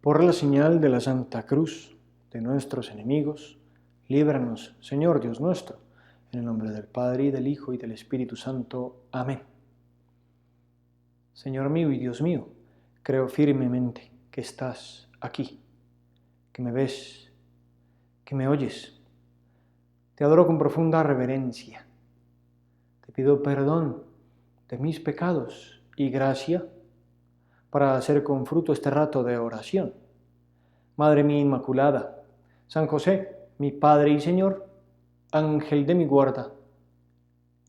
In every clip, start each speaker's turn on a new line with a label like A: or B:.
A: Por la señal de la Santa Cruz de nuestros enemigos, líbranos, Señor Dios nuestro, en el nombre del Padre, y del Hijo, y del Espíritu Santo. Amén. Señor mío y Dios mío, creo firmemente que estás aquí, que me ves, que me oyes. Te adoro con profunda reverencia. Te pido perdón de mis pecados y gracia para hacer con fruto este rato de oración. Madre mía Inmaculada, San José, mi Padre y Señor, Ángel de mi guarda,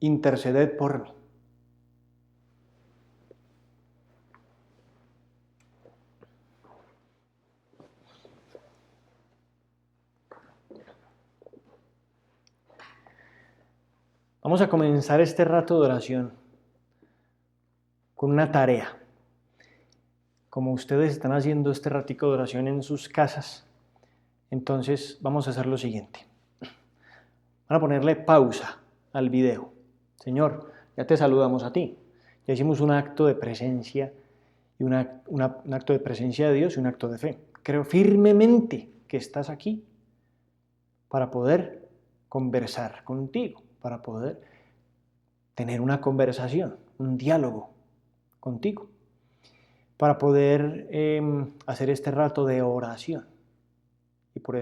A: interceded por mí. Vamos a comenzar este rato de oración con una tarea. Como ustedes están haciendo este ratico de oración en sus casas, entonces vamos a hacer lo siguiente. Van a ponerle pausa al video. Señor, ya te saludamos a ti. Ya hicimos un acto de presencia, y un acto de presencia de Dios y un acto de fe. Creo firmemente que estás aquí para poder conversar contigo, para poder tener una conversación, un diálogo contigo, para poder hacer este rato de oración. Y por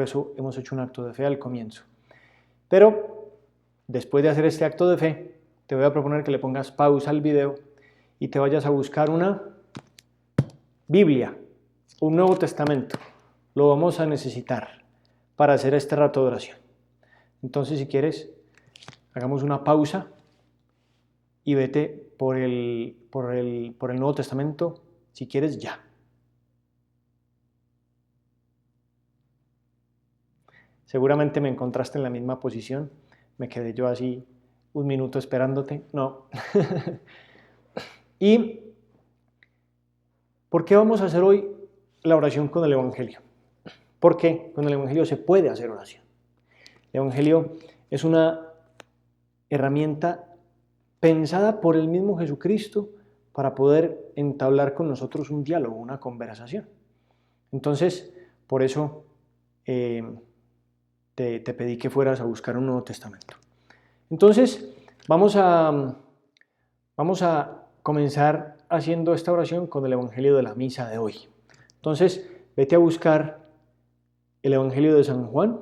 A: eso hemos hecho un acto de fe al comienzo. Pero después de hacer este acto de fe, te voy a proponer que le pongas pausa al video y te vayas a buscar una Biblia, un Nuevo Testamento. Lo vamos a necesitar para hacer este rato de oración. Entonces, si quieres, hagamos una pausa y vete por el Nuevo Testamento, si quieres, ya. Seguramente me encontraste en la misma posición. Me quedé yo así un minuto esperándote. No. ¿Y por qué vamos a hacer hoy la oración con el Evangelio? Porque con el Evangelio se puede hacer oración. El Evangelio es una herramienta pensada por el mismo Jesucristo para poder entablar con nosotros un diálogo, una conversación. Entonces, por eso te pedí que fueras a buscar un Nuevo Testamento. Entonces, vamos a comenzar haciendo esta oración con el Evangelio de la misa de hoy. Entonces, vete a buscar el Evangelio de San Juan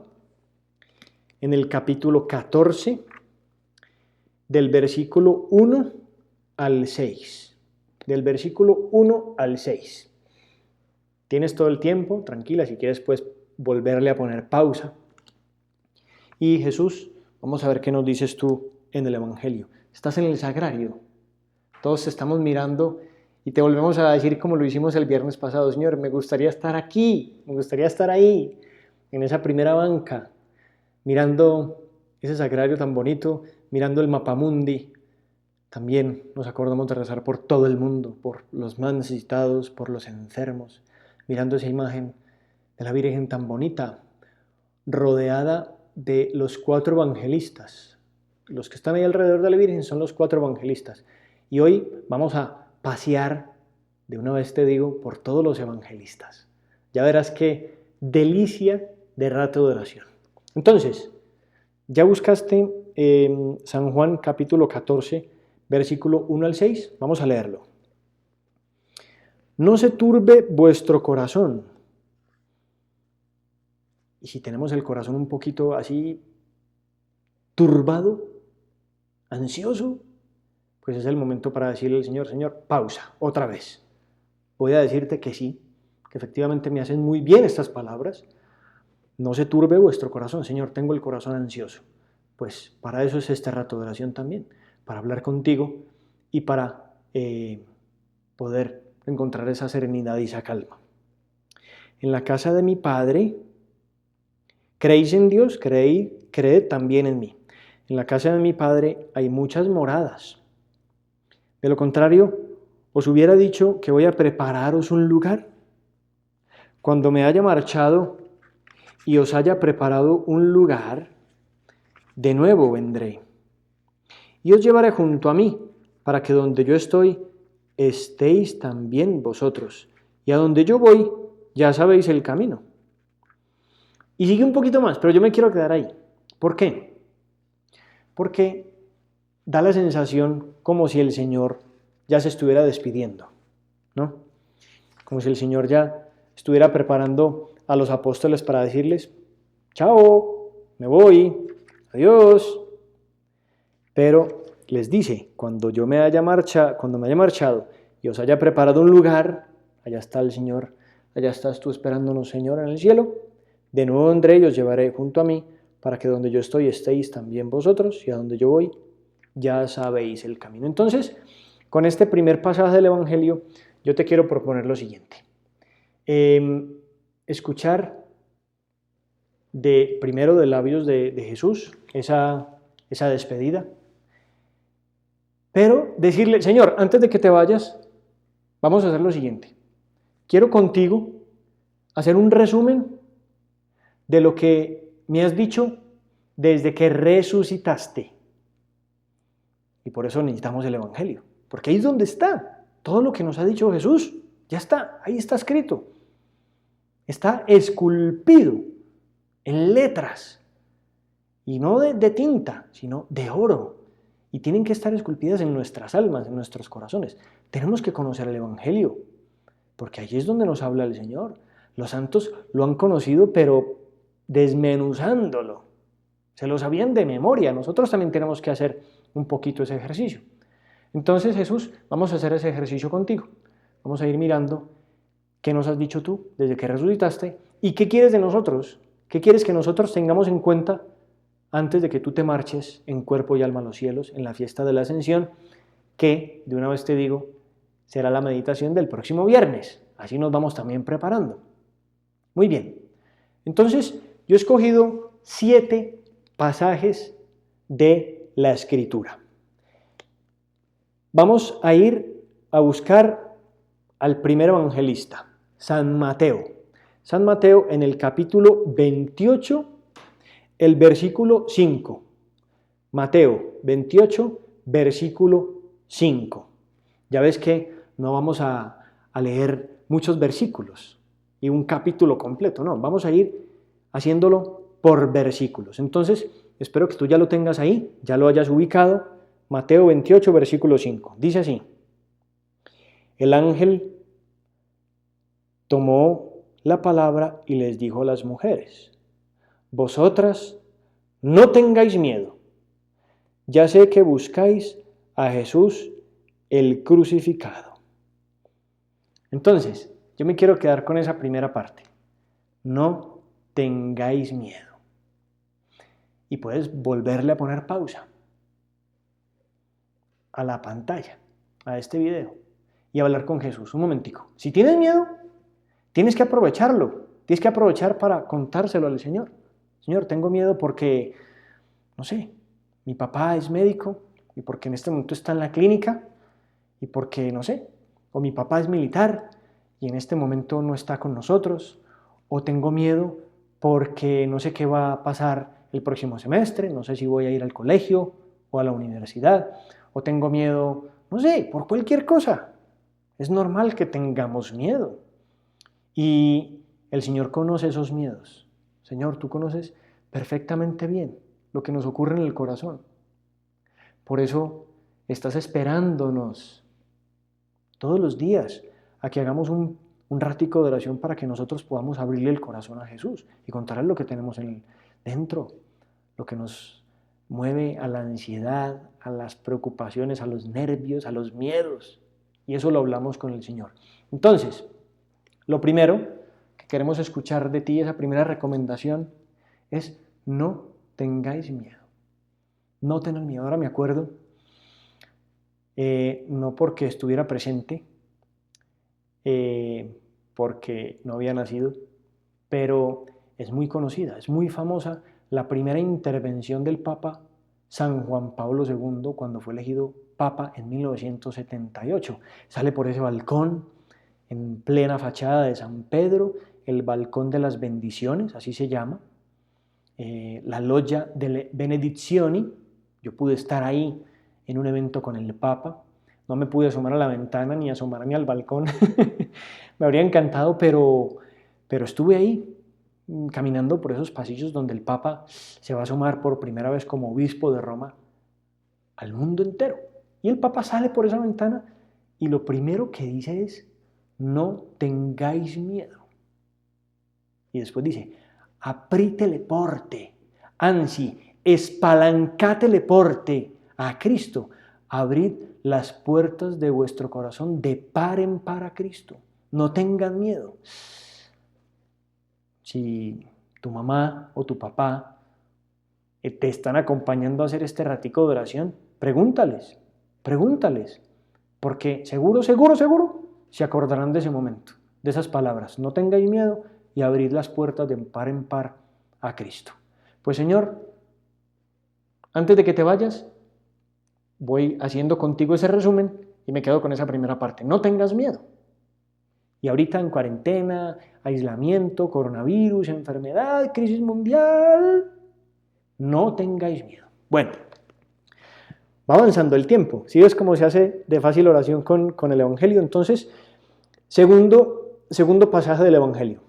A: en el capítulo 14, del versículo 1 al 6. Del versículo 1 al 6. Tienes todo el tiempo, tranquila, si quieres puedes volverle a poner pausa. Y Jesús, vamos a ver qué nos dices tú en el Evangelio. Estás en el sagrario, todos estamos mirando y te volvemos a decir como lo hicimos el viernes pasado. Señor, me gustaría estar aquí, me gustaría estar ahí, en esa primera banca, mirando ese sagrario tan bonito, mirando el mapamundi. También nos acordamos de rezar por todo el mundo, por los más necesitados, por los enfermos, mirando esa imagen de la Virgen tan bonita, rodeada de los 4 evangelistas. Los que están ahí alrededor de la Virgen son los 4 evangelistas. Y hoy vamos a pasear, de una vez te digo, por todos los evangelistas. Ya verás qué delicia de rato de oración. Entonces, ya buscaste San Juan capítulo 14, versículo 1 al 6. Vamos a leerlo. No se turbe vuestro corazón. Y si tenemos el corazón un poquito así turbado, ansioso, pues es el momento para decirle al Señor, Señor, pausa, otra vez. Voy a decirte que sí, que efectivamente me hacen muy bien estas palabras. No se turbe vuestro corazón, Señor, tengo el corazón ansioso. Pues para eso es este rato de oración también, para hablar contigo y para poder encontrar esa serenidad y esa calma. En la casa de mi Padre, ¿creéis en Dios? Creed también en mí. En la casa de mi Padre hay muchas moradas. De lo contrario, os hubiera dicho que voy a prepararos un lugar. Cuando me haya marchado y os haya preparado un lugar, de nuevo vendré y os llevaré junto a mí, para que donde yo estoy, estéis también vosotros, y a donde yo voy, ya sabéis el camino. Y sigue un poquito más, pero yo me quiero quedar ahí. ¿Por qué? Porque da la sensación como si el Señor ya se estuviera despidiendo, ¿no? Como si el Señor ya estuviera preparando a los apóstoles para decirles, chao, me voy, adiós. Pero les dice, cuando me haya marchado y os haya preparado un lugar, allá está el Señor, allá estás tú esperándonos, Señor, en el cielo. De nuevo vendré y os llevaré junto a mí, para que donde yo estoy estéis también vosotros, y a donde yo voy ya sabéis el camino. Entonces, con este primer pasaje del Evangelio, yo te quiero proponer lo siguiente. Escuchar primero de labios de Jesús esa despedida, pero decirle, Señor, antes de que te vayas, vamos a hacer lo siguiente. Quiero contigo hacer un resumen de lo que me has dicho desde que resucitaste. Y por eso necesitamos el Evangelio, porque ahí es donde está todo lo que nos ha dicho Jesús. Ya está, ahí está escrito. Está esculpido en letras, y no de tinta, sino de oro. Y tienen que estar esculpidas en nuestras almas, en nuestros corazones. Tenemos que conocer el Evangelio, porque allí es donde nos habla el Señor. Los santos lo han conocido, pero desmenuzándolo. Se lo sabían de memoria. Nosotros también tenemos que hacer un poquito ese ejercicio. Entonces, Jesús, vamos a hacer ese ejercicio contigo. Vamos a ir mirando qué nos has dicho tú desde que resucitaste y qué quieres de nosotros. ¿Qué quieres que nosotros tengamos en cuenta antes de que tú te marches en cuerpo y alma a los cielos en la fiesta de la Ascensión? Que, de una vez te digo, será la meditación del próximo viernes. Así nos vamos también preparando. Muy bien. Entonces, yo he escogido 7 pasajes de la Escritura. Vamos a ir a buscar al primer evangelista, San Mateo. San Mateo en el capítulo 28, el versículo 5. Mateo 28, versículo 5. Ya ves que no vamos a leer muchos versículos y un capítulo completo, no, vamos a ir haciéndolo por versículos. Entonces, espero que tú ya lo tengas ahí, ya lo hayas ubicado. Mateo 28, versículo 5. Dice así: el ángel tomó la palabra y les dijo a las mujeres: vosotras no tengáis miedo. Ya sé que buscáis a Jesús el crucificado. Entonces, yo me quiero quedar con esa primera parte. No tengáis miedo. Y puedes volverle a poner pausa a la pantalla, a este video, y hablar con Jesús. Un momentico. Si tienes miedo, tienes que aprovecharlo. Tienes que aprovechar para contárselo al Señor. Señor, tengo miedo porque, no sé, mi papá es médico y porque en este momento está en la clínica y porque, no sé, o mi papá es militar y en este momento no está con nosotros, o tengo miedo porque no sé qué va a pasar el próximo semestre, no sé si voy a ir al colegio o a la universidad, o tengo miedo, no sé, por cualquier cosa. Es normal que tengamos miedo. Y el Señor conoce esos miedos. Señor, tú conoces perfectamente bien lo que nos ocurre en el corazón. Por eso estás esperándonos todos los días a que hagamos un ratico de oración para que nosotros podamos abrirle el corazón a Jesús y contarle lo que tenemos dentro, lo que nos mueve a la ansiedad, a las preocupaciones, a los nervios, a los miedos. Y eso lo hablamos con el Señor. Entonces, lo primero que queremos escuchar de ti, esa primera recomendación, es no tengáis miedo. No tengan miedo. Ahora me acuerdo, no porque estuviera presente, porque no había nacido, pero es muy conocida, es muy famosa la primera intervención del Papa San Juan Pablo II cuando fue elegido Papa en 1978. Sale por ese balcón en plena fachada de San Pedro, el balcón de las bendiciones, así se llama, la loggia delle benedizioni. Yo pude estar ahí en un evento con el Papa, no me pude asomar a la ventana ni asomarme al balcón, me habría encantado, pero pero estuve ahí caminando por esos pasillos donde el Papa se va a asomar por primera vez como obispo de Roma al mundo entero. Y el Papa sale por esa ventana y lo primero que dice es, no tengáis miedo. Y después dice, aprítele porte, anzi, espalancátele porte a Cristo, abrid las puertas de vuestro corazón de par en par a Cristo, no tengan miedo. Si tu mamá o tu papá te están acompañando a hacer este ratico de oración, pregúntales, porque seguro se acordarán de ese momento, de esas palabras, no tengáis miedo y abrid las puertas de par en par a Cristo. Pues Señor, antes de que te vayas, voy haciendo contigo ese resumen y me quedo con esa primera parte, no tengas miedo. Y ahorita en cuarentena, aislamiento, coronavirus, enfermedad, crisis mundial, no tengáis miedo. Bueno, va avanzando el tiempo. ¿Sí ves cómo se hace de fácil oración con el Evangelio? Entonces, segundo pasaje del Evangelio.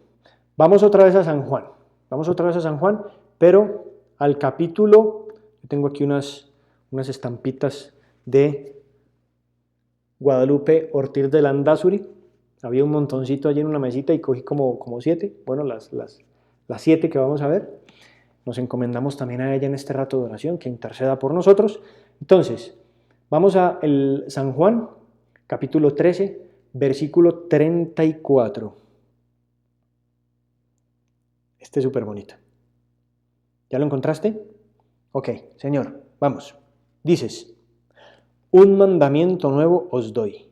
A: Vamos otra vez a San Juan, pero al capítulo, tengo aquí unas estampitas de Guadalupe Ortiz de Landázuri. Había un montoncito allí en una mesita y cogí como 7, bueno, las 7 que vamos a ver. Nos encomendamos también a ella en este rato de oración, que interceda por nosotros. Entonces, vamos a el San Juan, capítulo 13, versículo 34. Este es súper bonito. ¿Ya lo encontraste? Ok, Señor, vamos. Dices, un mandamiento nuevo os doy,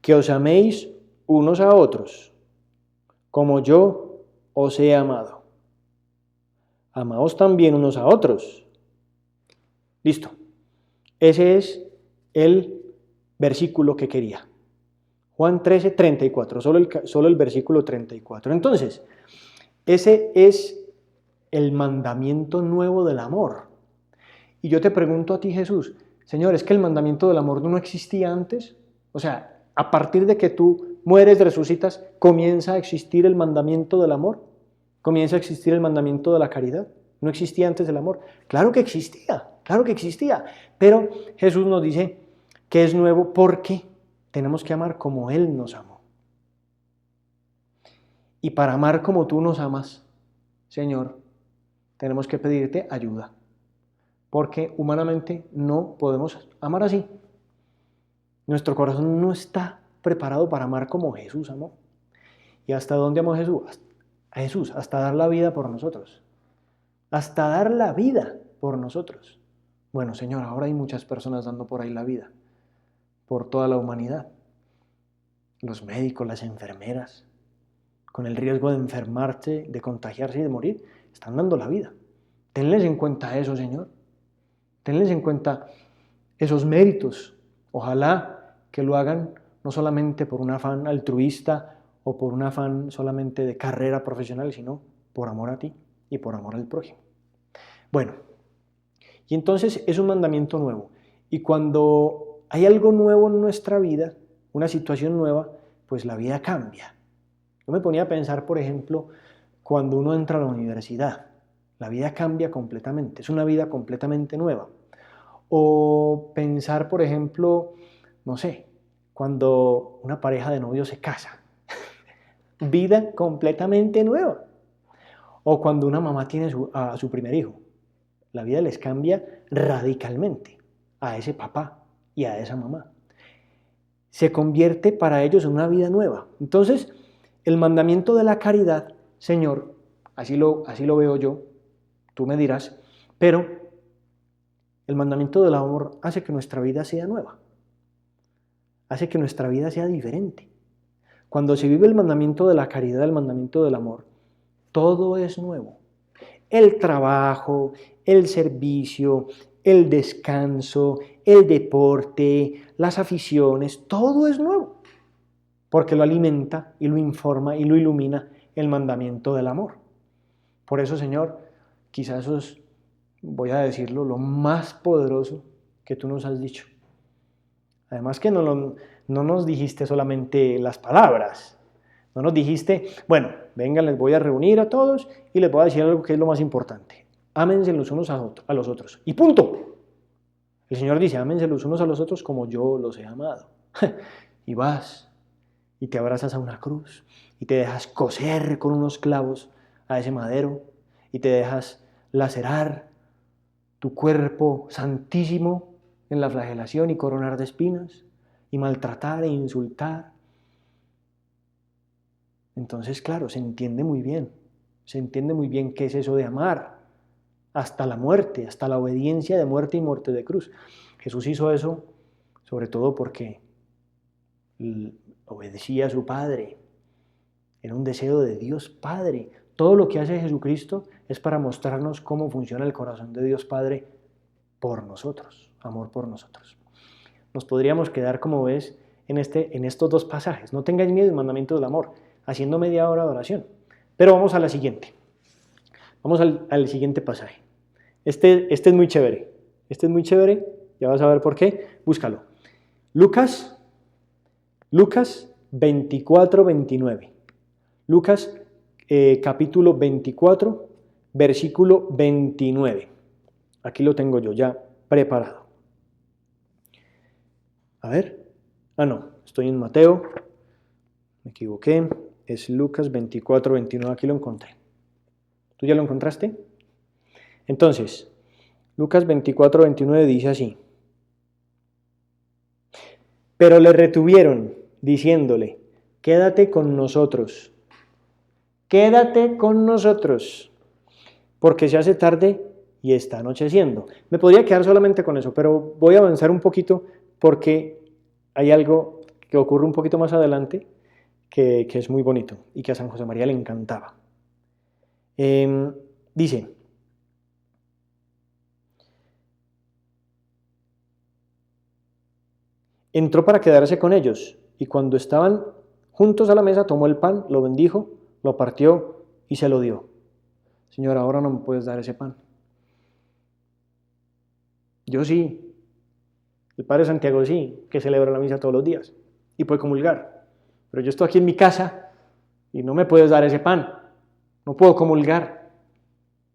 A: que os améis unos a otros, como yo os he amado. Amaos también unos a otros. Listo. Ese es el versículo que quería. Juan 13, 34, solo el versículo 34. Entonces, ese es el mandamiento nuevo del amor. Y yo te pregunto a ti, Jesús, Señor, ¿es que el mandamiento del amor no existía antes? O sea, a partir de que tú mueres, resucitas, ¿comienza a existir el mandamiento del amor? ¿Comienza a existir el mandamiento de la caridad? ¿No existía antes el amor? Claro que existía, pero Jesús nos dice que es nuevo porque tenemos que amar como Él nos amó. Y para amar como tú nos amas, Señor, tenemos que pedirte ayuda, porque humanamente no podemos amar así. Nuestro corazón no está preparado para amar como Jesús amó. ¿Y hasta dónde amó Jesús? A Jesús, hasta dar la vida por nosotros. Hasta dar la vida por nosotros. Bueno, Señor, ahora hay muchas personas dando por ahí la vida, por toda la humanidad. Los médicos, las enfermeras, con el riesgo de enfermarse, de contagiarse y de morir, están dando la vida. Tenles en cuenta eso, Señor. Tenles en cuenta esos méritos. Ojalá que lo hagan no solamente por un afán altruista o por un afán solamente de carrera profesional, sino por amor a ti y por amor al prójimo. Bueno, y entonces es un mandamiento nuevo. Y cuando hay algo nuevo en nuestra vida, una situación nueva, pues la vida cambia. Yo me ponía a pensar, por ejemplo, cuando uno entra a la universidad, la vida cambia completamente, es una vida completamente nueva. O pensar, por ejemplo, no sé, cuando una pareja de novios se casa, vida completamente nueva. O cuando una mamá tiene a su primer hijo, la vida les cambia radicalmente a ese papá y a esa mamá. Se convierte para ellos en una vida nueva. Entonces, el mandamiento de la caridad, Señor, así lo veo yo, tú me dirás, pero el mandamiento del amor hace que nuestra vida sea nueva, hace que nuestra vida sea diferente. Cuando se vive el mandamiento de la caridad, el mandamiento del amor, todo es nuevo. El trabajo, el servicio, el descanso, el deporte, las aficiones, todo es nuevo, porque lo alimenta y lo informa y lo ilumina el mandamiento del amor. Por eso, Señor, quizás eso es, voy a decirlo, lo más poderoso que tú nos has dicho. Además que no nos dijiste solamente las palabras, No nos dijiste, bueno, vengan, les voy a reunir a todos y les voy a decir algo que es lo más importante. Ámense los unos a los otros. Y punto. El Señor dice, ámense los unos a los otros como yo los he amado. Y vas y te abrazas a una cruz y te dejas coser con unos clavos a ese madero y te dejas lacerar tu cuerpo santísimo en la flagelación y coronar de espinas y maltratar e insultar. Entonces, claro, se entiende muy bien qué es eso de amar hasta la muerte, hasta la obediencia de muerte y muerte de cruz. Jesús hizo eso sobre todo porque obedecía a su Padre. Era un deseo de Dios Padre. Todo lo que hace Jesucristo es para mostrarnos cómo funciona el corazón de Dios Padre por nosotros, amor por nosotros. Nos podríamos quedar, como ves, en estos dos pasajes. No tengáis miedo, el mandamiento del amor, haciendo media hora de oración. Pero vamos a la siguiente. Vamos al siguiente pasaje. Este es muy chévere. Este es muy chévere. Ya vas a ver por qué. Búscalo. Lucas 24, 29. Lucas capítulo 24, versículo 29. Aquí lo tengo yo ya preparado. A ver. No, estoy en Mateo. Me equivoqué. Es Lucas 24, 29. Aquí lo encontré. ¿Tú ya lo encontraste? Entonces, Lucas 24, 29 dice así. Pero le retuvieron, diciéndole, quédate con nosotros, porque se hace tarde y está anocheciendo. Me podría quedar solamente con eso, pero voy a avanzar un poquito porque hay algo que ocurre un poquito más adelante que es muy bonito y que a San José María le encantaba. Dice, entró para quedarse con ellos, y cuando estaban juntos a la mesa, tomó el pan, lo bendijo, lo partió y se lo dio. Señor, ahora no me puedes dar ese pan. Yo sí, el Padre Santiago sí, que celebra la misa todos los días y puede comulgar. Pero yo estoy aquí en mi casa y no me puedes dar ese pan. No puedo comulgar.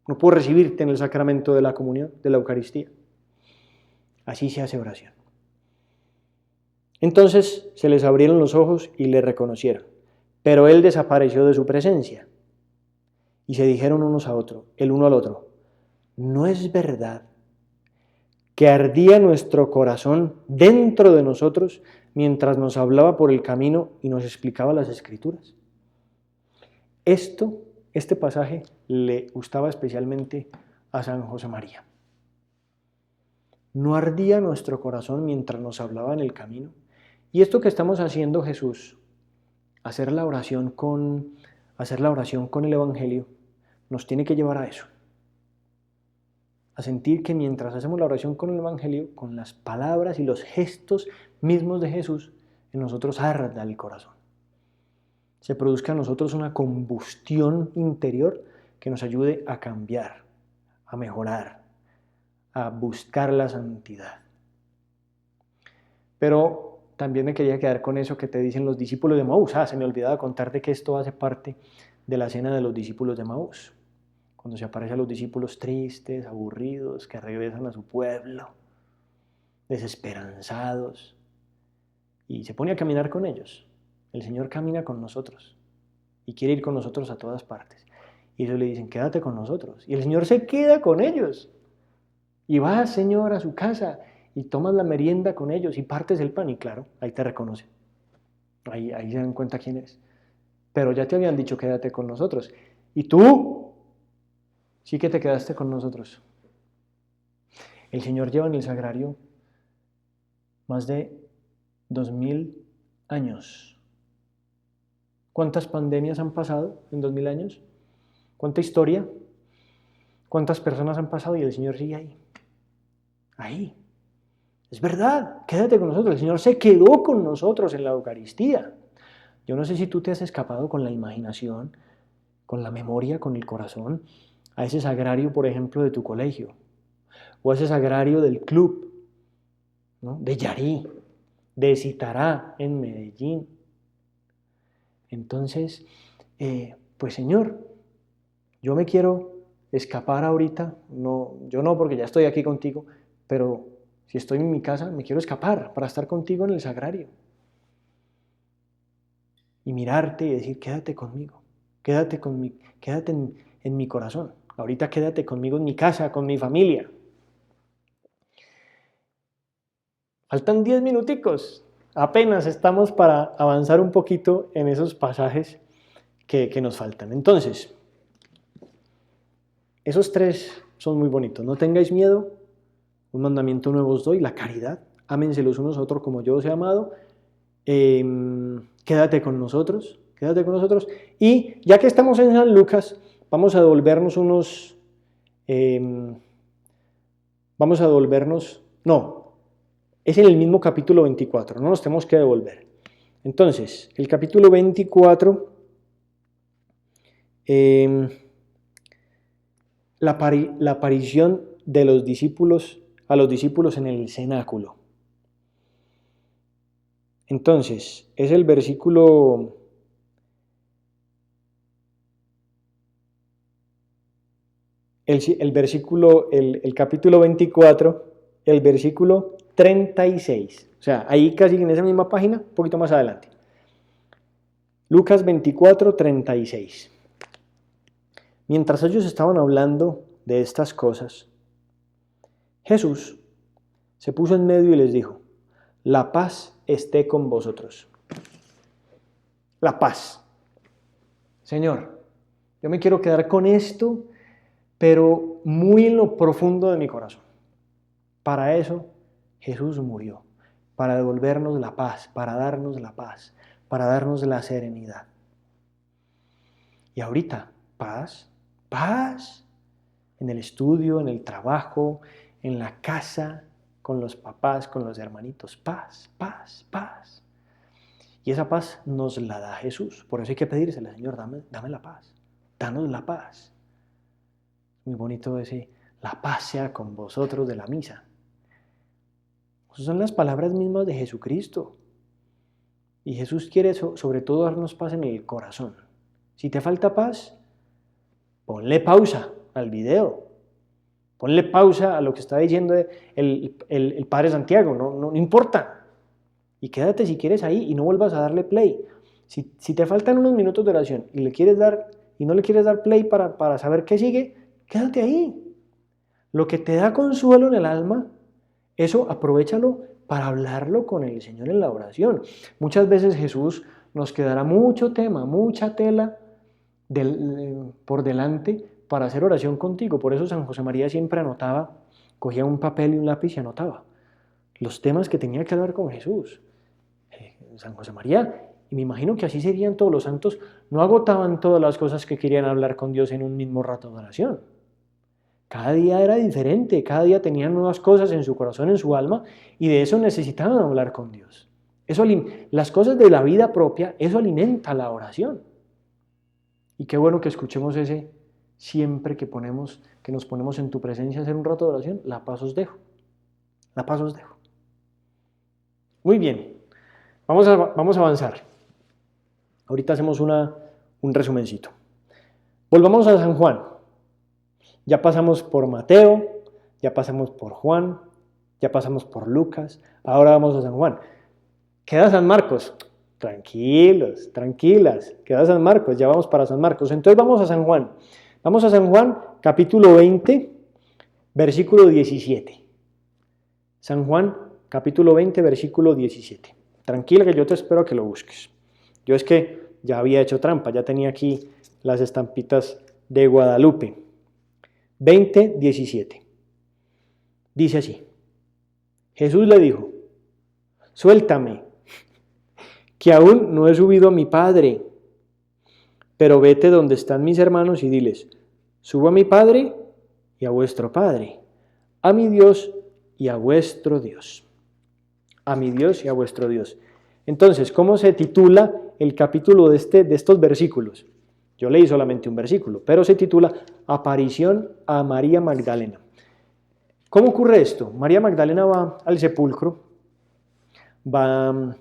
A: No puedo recibirte en el sacramento de la comunión, de la Eucaristía. Así se hace oración. Entonces se les abrieron los ojos y le reconocieron, pero él desapareció de su presencia. Y se dijeron unos a otros, el uno al otro, ¿no es verdad que ardía nuestro corazón dentro de nosotros mientras nos hablaba por el camino y nos explicaba las Escrituras? Este pasaje le gustaba especialmente a San José María. ¿No ardía nuestro corazón mientras nos hablaba en el camino? Y esto que estamos haciendo, Jesús, hacer la oración con el Evangelio, nos tiene que llevar a eso. A sentir que mientras hacemos la oración con el Evangelio, con las palabras y los gestos mismos de Jesús, en nosotros arda el corazón. Se produzca en nosotros una combustión interior que nos ayude a cambiar, a mejorar, a buscar la santidad. Pero también me quería quedar con eso que te dicen los discípulos de Maús. Se me olvidaba contarte que esto hace parte de la cena de los discípulos de Maús. Cuando se aparecen a los discípulos tristes, aburridos, que regresan a su pueblo, desesperanzados, y se pone a caminar con ellos. El Señor camina con nosotros y quiere ir con nosotros a todas partes. Y ellos le dicen, quédate con nosotros. Y el Señor se queda con ellos. Y vas, Señor, a su casa y tomas la merienda con ellos y partes el pan. Y claro, ahí te reconocen. Ahí se dan cuenta quién eres. Pero ya te habían dicho, quédate con nosotros. Y tú sí que te quedaste con nosotros. El Señor lleva en el sagrario más de 2000 años. ¿Cuántas pandemias han pasado en 2000 años? ¿Cuánta historia? ¿Cuántas personas han pasado y el Señor sigue ahí? Ahí. Es verdad, quédate con nosotros. El Señor se quedó con nosotros en la Eucaristía. Yo no sé si tú te has escapado con la imaginación, con la memoria, con el corazón, a ese sagrario, por ejemplo, de tu colegio, o a ese sagrario del club, ¿no? De Yarí, de Citará, en Medellín, Entonces, pues Señor, yo me quiero escapar ahorita, no, yo no porque ya estoy aquí contigo, pero si estoy en mi casa, me quiero escapar para estar contigo en el sagrario. Y mirarte y decir, quédate conmigo, quédate en mi corazón. Ahorita quédate conmigo en mi casa, con mi familia. Faltan 10 minuticos. Apenas estamos para avanzar un poquito en esos pasajes que nos faltan. Entonces, esos 3 son muy bonitos. No tengáis miedo. Un mandamiento nuevo os doy, la caridad. Ámense los unos a otros como yo os he amado. Quédate con nosotros. Quédate con nosotros. Y ya que estamos en San Lucas, vamos a devolvernos no, es en el mismo capítulo 24, no nos tenemos que devolver. Entonces, el capítulo 24, la aparición de los discípulos a los discípulos en el cenáculo. Entonces, es el versículo el capítulo 24, el versículo 36. O sea, ahí casi en esa misma página, un poquito más adelante. Lucas 24, 36. Mientras ellos estaban hablando de estas cosas, Jesús se puso en medio y les dijo, la paz esté con vosotros. La paz. Señor, yo me quiero quedar con esto, pero muy en lo profundo de mi corazón. Para eso Jesús murió, para devolvernos la paz, para darnos la paz, para darnos la serenidad. Y ahorita, paz, paz, en el estudio, en el trabajo, en la casa, con los papás, con los hermanitos, paz, paz, paz. Y esa paz nos la da Jesús. Por eso hay que pedírsela, Señor, dame la paz, danos la paz. Muy bonito ese, la paz sea con vosotros de la misa. Esas son las palabras mismas de Jesucristo. Y Jesús quiere sobre todo darnos paz en el corazón. Si te falta paz, ponle pausa al video. Ponle pausa a lo que está diciendo el Padre Santiago, no importa. Y quédate si quieres ahí y no vuelvas a darle play. Si te faltan unos minutos de oración y no le quieres dar play para saber qué sigue, quédate ahí. Lo que te da consuelo en el alma, eso aprovéchalo para hablarlo con el Señor en la oración. Muchas veces Jesús nos quedará mucho tema, mucha tela por delante para hacer oración contigo. Por eso San José María siempre anotaba, cogía un papel y un lápiz y anotaba los temas que tenía que hablar con Jesús. San José María, y me imagino que así serían todos los santos, no agotaban todas las cosas que querían hablar con Dios en un mismo rato de oración. Cada día era diferente, cada día tenían nuevas cosas en su corazón, en su alma, y de eso necesitaban hablar con Dios. Las cosas de la vida propia, eso alimenta la oración. Y qué bueno que escuchemos ese siempre que nos ponemos en tu presencia a hacer un rato de oración, la paz os dejo. La paz os dejo. Muy bien, vamos a avanzar. Ahorita hacemos un resumencito. Volvamos a San Juan. Ya pasamos por Mateo, ya pasamos por Juan, ya pasamos por Lucas, ahora vamos a San Juan. Queda San Marcos. Tranquilos, tranquilas, queda San Marcos, ya vamos para San Marcos. Entonces vamos a San Juan. Vamos a San Juan, capítulo 20, versículo 17. San Juan, capítulo 20, versículo 17. Tranquila que yo te espero a que lo busques. Yo es que ya había hecho trampa, ya tenía aquí las estampitas de Guadalupe. 20, 17. Dice así. Jesús le dijo, suéltame, que aún no he subido a mi Padre, pero vete donde están mis hermanos y diles, subo a mi Padre y a vuestro Padre, a mi Dios y a vuestro Dios. A mi Dios y a vuestro Dios. Entonces, ¿cómo se titula el capítulo de estos versículos? Yo leí solamente un versículo, pero se titula Aparición a María Magdalena. ¿Cómo ocurre esto? María Magdalena va al sepulcro, va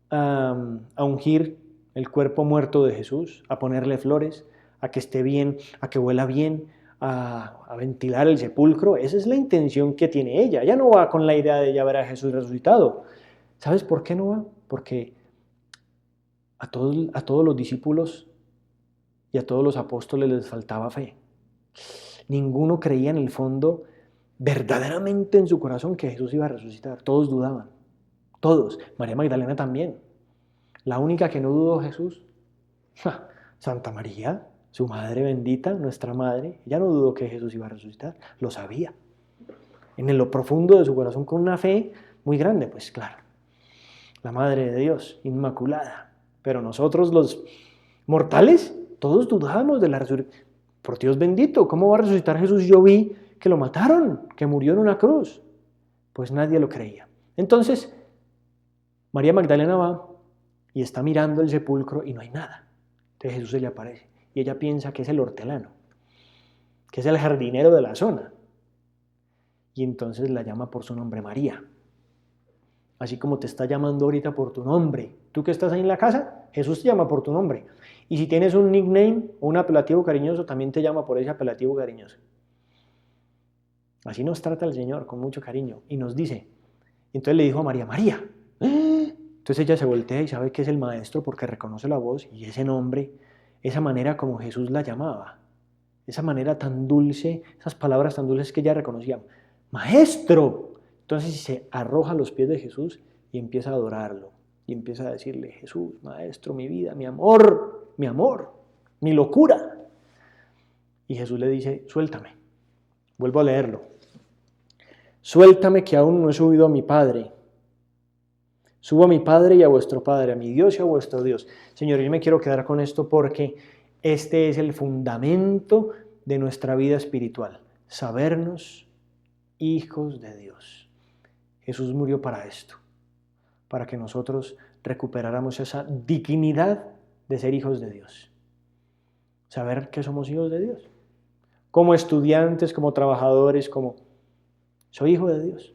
A: a ungir el cuerpo muerto de Jesús, a ponerle flores, a que esté bien, a que huela bien, a ventilar el sepulcro. Esa es la intención que tiene ella. Ella no va con la idea de ya ver a Jesús resucitado. ¿Sabes por qué no va? Porque a todos los discípulos y a todos los apóstoles les faltaba fe. Ninguno creía en el fondo, verdaderamente en su corazón, que Jesús iba a resucitar. Todos dudaban. Todos. María Magdalena también. La única que no dudó Jesús, Santa María, su madre bendita, nuestra madre, ella no dudó que Jesús iba a resucitar, lo sabía. En lo profundo de su corazón, con una fe muy grande, pues claro. La Madre de Dios, inmaculada. Pero nosotros los mortales, todos dudábamos de la resurrección. Por Dios bendito, ¿cómo va a resucitar Jesús? Yo vi que lo mataron, que murió en una cruz. Pues nadie lo creía. Entonces, María Magdalena va y está mirando el sepulcro y no hay nada. Entonces Jesús se le aparece y ella piensa que es el hortelano, que es el jardinero de la zona. Y entonces la llama por su nombre, María. Así como te está llamando ahorita por tu nombre. Tú que estás ahí en la casa, Jesús te llama por tu nombre. Y si tienes un nickname o un apelativo cariñoso, también te llama por ese apelativo cariñoso. Así nos trata el Señor, con mucho cariño. Y nos dice, entonces le dijo a María, María. Entonces ella se voltea y sabe que es el maestro porque reconoce la voz y ese nombre, esa manera como Jesús la llamaba, esa manera tan dulce, esas palabras tan dulces que ella reconocía. ¡Maestro! Entonces se arroja a los pies de Jesús y empieza a adorarlo. Y empieza a decirle, Jesús, Maestro, mi vida, mi amor, mi locura. Y Jesús le dice, suéltame. Vuelvo a leerlo. Suéltame que aún no he subido a mi Padre. Subo a mi Padre y a vuestro Padre, a mi Dios y a vuestro Dios. Señor, yo me quiero quedar con esto porque este es el fundamento de nuestra vida espiritual. Sabernos hijos de Dios. Jesús murió para esto, para que nosotros recuperáramos esa dignidad de ser hijos de Dios. Saber que somos hijos de Dios. Como estudiantes, como trabajadores, soy hijo de Dios.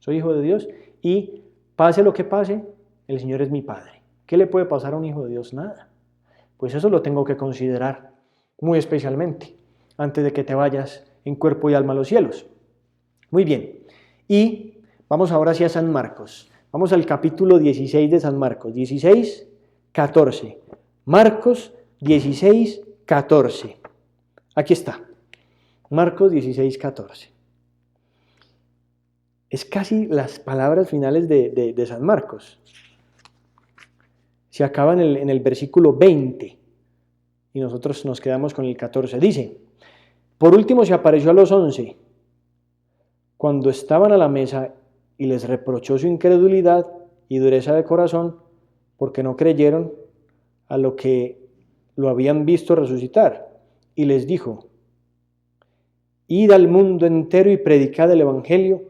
A: Soy hijo de Dios y pase lo que pase, el Señor es mi Padre. ¿Qué le puede pasar a un hijo de Dios? Nada. Pues eso lo tengo que considerar muy especialmente antes de que te vayas en cuerpo y alma a los cielos. Muy bien. Y vamos ahora hacia San Marcos. Vamos al capítulo 16 de San Marcos. 16, 14. Marcos 16, 14. Aquí está. Marcos 16, 14. Es casi las palabras finales de San Marcos. Se acaba en el versículo 20 y nosotros nos quedamos con el 14. Dice, por último se apareció a los 11 cuando estaban a la mesa y les reprochó su incredulidad y dureza de corazón porque no creyeron a lo que lo habían visto resucitar. Y les dijo, id al mundo entero y predicad el evangelio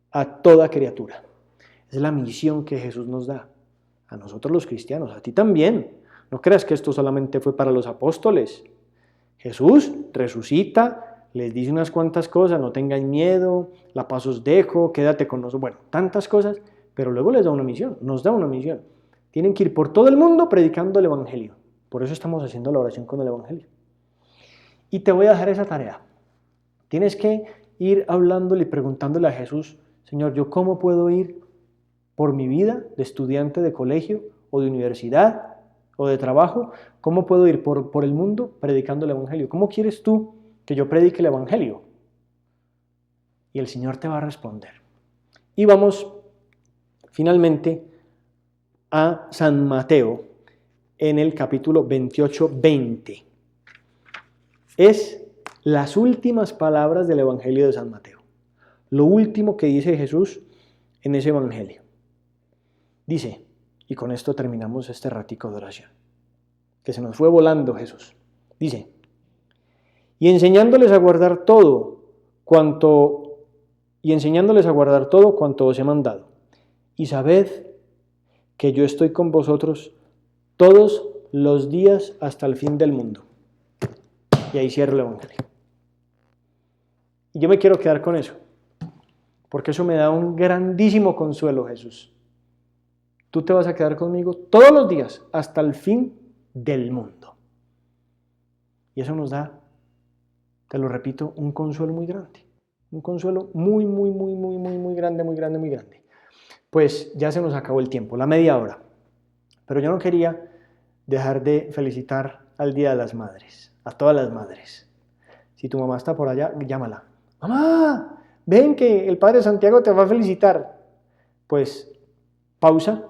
A: a toda criatura. Es la misión que Jesús nos da, a nosotros los cristianos, a ti también. No creas que esto solamente fue para los apóstoles. Jesús resucita, les dice unas cuantas cosas, no tengan miedo, la paz os dejo, quédate con nosotros, bueno, tantas cosas, pero luego les da una misión, nos da una misión. Tienen que ir por todo el mundo predicando el evangelio. Por eso estamos haciendo la oración con el evangelio. Y te voy a dejar esa tarea. Tienes que ir hablándole y preguntándole a Jesús, Señor, ¿yo cómo puedo ir por mi vida de estudiante de colegio o de universidad o de trabajo? ¿Cómo puedo ir por el mundo predicando el evangelio? ¿Cómo quieres tú que yo predique el evangelio? Y el Señor te va a responder. Y vamos finalmente a San Mateo en el capítulo 28, 20. Es las últimas palabras del Evangelio de San Mateo. Lo último que dice Jesús en ese Evangelio. Dice, y con esto terminamos este ratico de oración, que se nos fue volando Jesús. Dice, y enseñándoles a guardar todo cuanto os he mandado. Y sabed que yo estoy con vosotros todos los días hasta el fin del mundo. Y ahí cierro el Evangelio. Y yo me quiero quedar con eso, porque eso me da un grandísimo consuelo, Jesús. Tú te vas a quedar conmigo todos los días hasta el fin del mundo. Y eso nos da, te lo repito, un consuelo muy grande. Un consuelo muy, muy, muy, muy, muy, muy grande, muy grande, muy grande. Pues ya se nos acabó el tiempo, la media hora. Pero yo no quería dejar de felicitar al Día de las Madres, a todas las madres. Si tu mamá está por allá, llámala. ¡Mamá! Ven que el Padre Santiago te va a felicitar. Pues, pausa.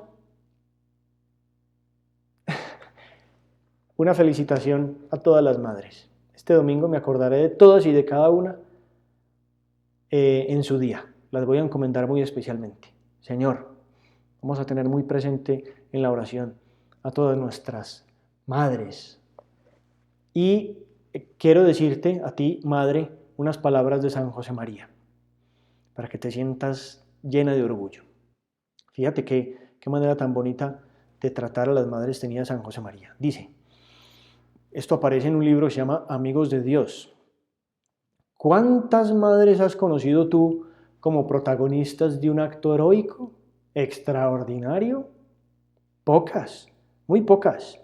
A: Una felicitación a todas las madres. Este domingo me acordaré de todas y de cada una en su día. Las voy a encomendar muy especialmente. Señor, vamos a tener muy presente en la oración a todas nuestras madres. Y quiero decirte a ti, madre, unas palabras de San José María, para que te sientas llena de orgullo. Fíjate qué manera tan bonita de tratar a las madres tenía San José María. Dice, esto aparece en un libro que se llama Amigos de Dios. ¿Cuántas madres has conocido tú como protagonistas de un acto heroico, extraordinario? Pocas, muy pocas.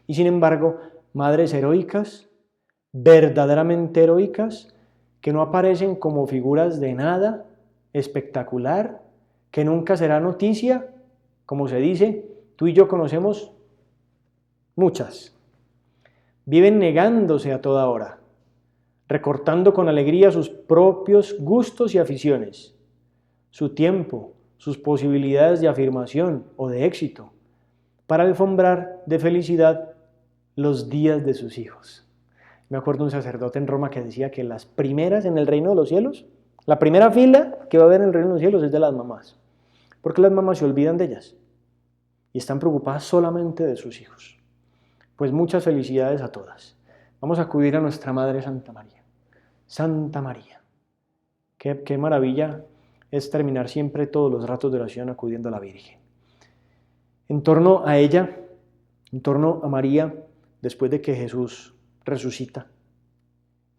A: Y sin embargo, madres heroicas, verdaderamente heroicas, que no aparecen como figuras de nada, espectacular, que nunca será noticia, como se dice, tú y yo conocemos muchas. Viven negándose a toda hora, recortando con alegría sus propios gustos y aficiones, su tiempo, sus posibilidades de afirmación o de éxito, para alfombrar de felicidad los días de sus hijos. Me acuerdo de un sacerdote en Roma que decía que las primeras en el reino de los cielos, la primera fila que va a haber en el reino de los cielos es de las mamás, porque las mamás se olvidan de ellas y están preocupadas solamente de sus hijos. Pues muchas felicidades a todas. Vamos a acudir a nuestra Madre Santa María. Santa María. Qué maravilla es terminar siempre todos los ratos de oración acudiendo a la Virgen. En torno a ella, en torno a María, después de que Jesús resucita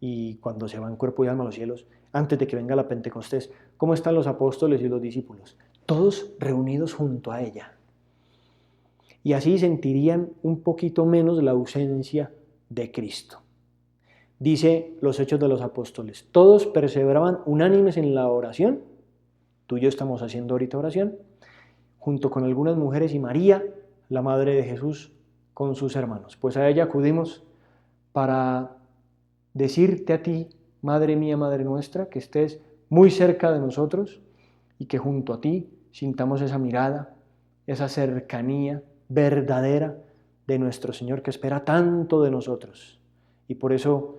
A: y cuando se va en cuerpo y alma a los cielos, antes de que venga la Pentecostés, ¿cómo están los apóstoles y los discípulos? Todos reunidos junto a ella. Y así sentirían un poquito menos la ausencia de Cristo. Dice los Hechos de los Apóstoles, todos perseveraban unánimes en la oración, tú y yo estamos haciendo ahorita oración, junto con algunas mujeres y María, la Madre de Jesús, con sus hermanos. Pues a ella acudimos para decirte a ti, Madre mía, Madre nuestra, que estés muy cerca de nosotros y que junto a ti sintamos esa mirada, esa cercanía verdadera de nuestro Señor que espera tanto de nosotros. Y por eso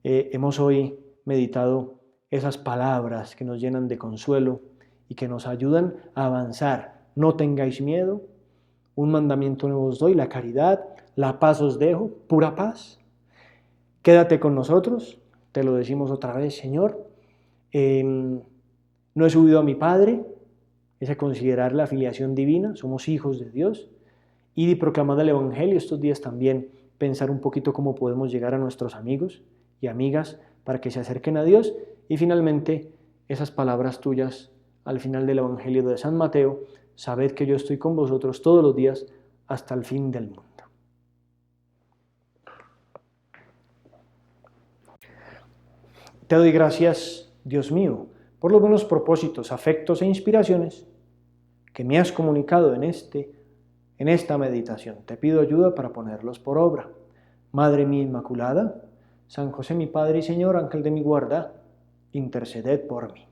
A: hemos hoy meditado esas palabras que nos llenan de consuelo y que nos ayudan a avanzar. No tengáis miedo, un mandamiento nuevo os doy, la caridad, la paz os dejo, pura paz. Quédate con nosotros, te lo decimos otra vez, Señor. No he subido a mi Padre, es a considerar la filiación divina, somos hijos de Dios. Y proclamando el Evangelio estos días también, pensar un poquito cómo podemos llegar a nuestros amigos y amigas para que se acerquen a Dios. Y finalmente, esas palabras tuyas al final del Evangelio de San Mateo, sabed que yo estoy con vosotros todos los días hasta el fin del mundo. Te doy gracias, Dios mío, por los buenos propósitos, afectos e inspiraciones que me has comunicado en esta meditación. Te pido ayuda para ponerlos por obra. Madre mía Inmaculada, San José mi Padre y Señor, Ángel de mi guarda, interceded por mí.